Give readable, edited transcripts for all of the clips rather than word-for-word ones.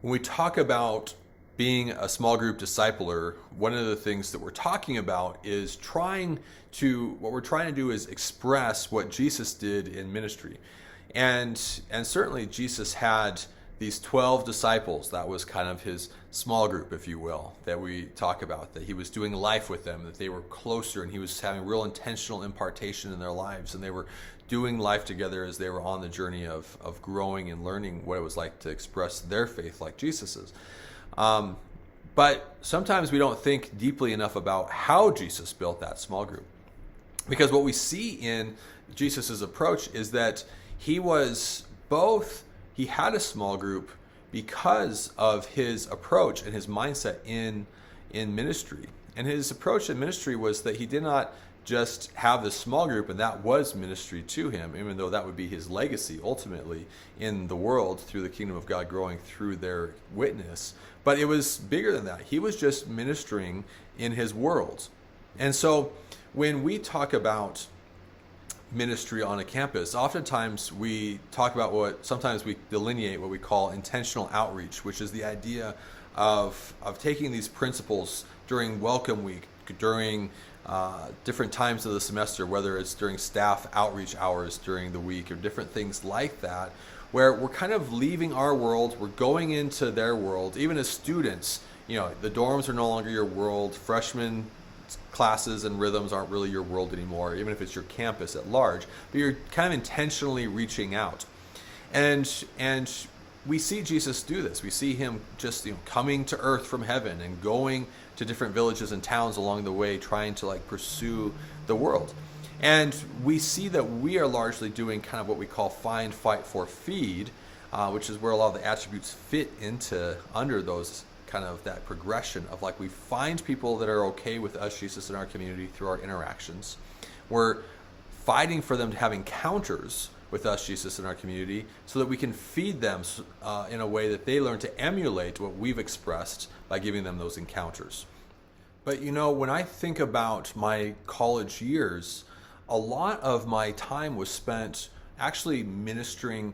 When we talk about being a small group discipler, one of the things that we're talking about is what we're trying to do is express what Jesus did in ministry. And certainly Jesus had these 12 disciples. That was kind of his small group, if you will, that we talk about, that he was doing life with them, that they were closer, and he was having real intentional impartation in their lives, and they were doing life together as they were on the journey of growing and learning what it was like to express their faith like Jesus's. But sometimes we don't think deeply enough about how Jesus built that small group. Because what we see in Jesus's approach is that he had a small group because of his approach and his mindset in ministry. And his approach in ministry was that he did not just have this small group and that was ministry to him, even though that would be his legacy ultimately in the world through the kingdom of God growing through their witness. But it was bigger than that. He was just ministering in his world. And so when we talk about ministry on a campus, oftentimes we talk about sometimes we delineate what we call intentional outreach, which is the idea of taking these principles during welcome week, during different times of the semester, whether it's during staff outreach hours during the week or different things like that, where we're kind of leaving our world, we're going into their world. Even as students, the dorms are no longer your world. Freshman classes and rhythms aren't really your world anymore, even if it's your campus at large, but you're kind of intentionally reaching out. And we see Jesus do this. We see him just coming to earth from heaven and going to different villages and towns along the way, trying to pursue the world. And we see that we are largely doing kind of what we call find, fight for, feed, which is where a lot of the attributes fit into under those kind of that progression of we find people that are okay with us, Jesus, in our community through our interactions. We're fighting for them to have encounters with us, Jesus, in our community, so that we can feed them in a way that they learn to emulate what we've expressed by giving them those encounters. But when I think about my college years, a lot of my time was spent actually ministering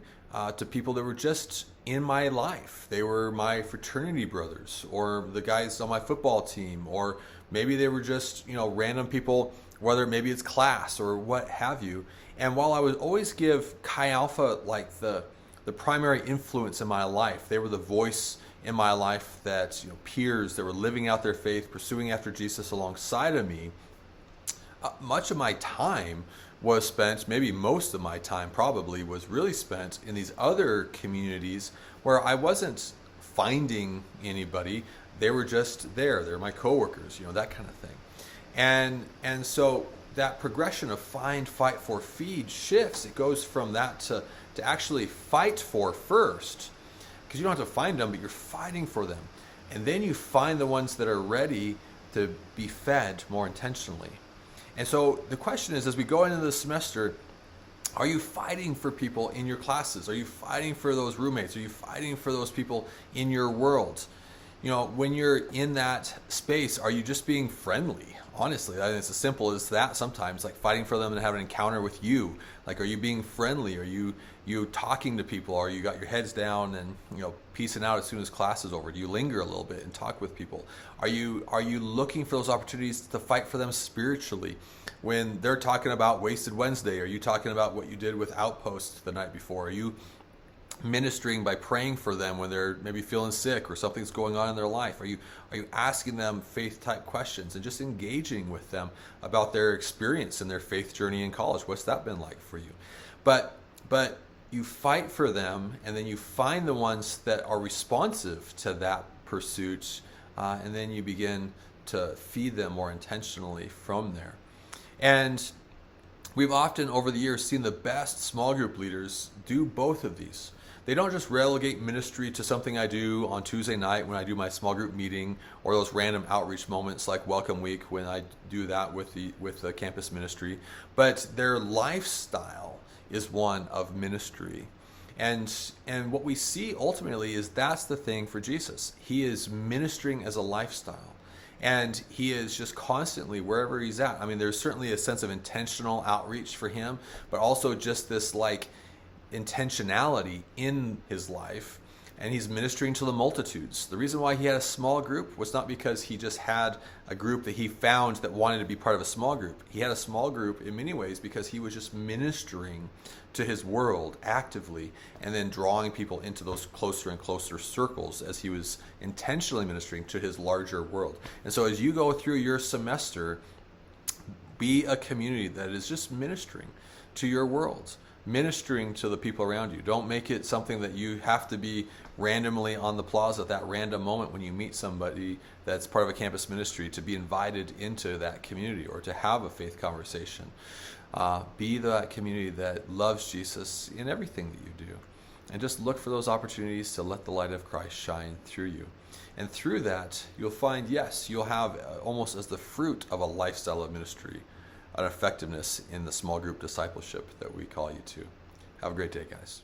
to people that were just in my life. They were my fraternity brothers or the guys on my football team, or maybe they were just, random people, whether maybe it's class or what have you. And while I would always give Chi Alpha the primary influence in my life, they were the voice in my life that, peers that were living out their faith, pursuing after Jesus alongside of me, much of my time was spent, maybe most of my time probably was really spent in these other communities where I wasn't finding anybody. They were just there. They're my coworkers, that kind of thing. And so that progression of find, fight for, feed shifts. It goes from that to actually fight for first, because you don't have to find them, but you're fighting for them. And then you find the ones that are ready to be fed more intentionally. And so the question is, as we go into the semester, are you fighting for people in your classes? Are you fighting for those roommates? Are you fighting for those people in your world? When you're in that space, are you just being friendly? Honestly, I think it's as simple as that sometimes, fighting for them and having an encounter with you. Are you being friendly? Are you talking to people? Are you got your heads down and, peacing out as soon as class is over? Do you linger a little bit and talk with people? Are you looking for those opportunities to fight for them spiritually? When they're talking about Wasted Wednesday, are you talking about what you did with Outpost the night before? Are you ministering by praying for them when they're maybe feeling sick or something's going on in their life? Are you asking them faith type questions and just engaging with them about their experience and their faith journey in college? What's that been like for you? But you fight for them, and then you find the ones that are responsive to that pursuit, and then you begin to feed them more intentionally from there. And we've often over the years seen the best small group leaders do both of these. They don't just relegate ministry to something I do on Tuesday night when I do my small group meeting, or those random outreach moments like Welcome Week when I do that with the campus ministry, but their lifestyle is one of ministry. And what we see ultimately is that's the thing for Jesus. He is ministering as a lifestyle. And he is just constantly, wherever he's at. I mean, there's certainly a sense of intentional outreach for him, but also just this intentionality in his life and he's ministering to the multitudes. The reason why he had a small group was not because he just had a group that he found that wanted to be part of a small group. He had a small group in many ways because he was just ministering to his world actively, and then drawing people into those closer and closer circles as he was intentionally ministering to his larger world. And so as you go through your semester, be a community that is just ministering to your world, ministering to the people around you. Don't make it something that you have to be randomly on the plaza at that random moment when you meet somebody that's part of a campus ministry to be invited into that community or to have a faith conversation. Be that community that loves Jesus in everything that you do. And just look for those opportunities to let the light of Christ shine through you. And through that, you'll find, yes, you'll have almost as the fruit of a lifestyle of ministry, an effectiveness in the small group discipleship that we call you to. Have a great day, guys.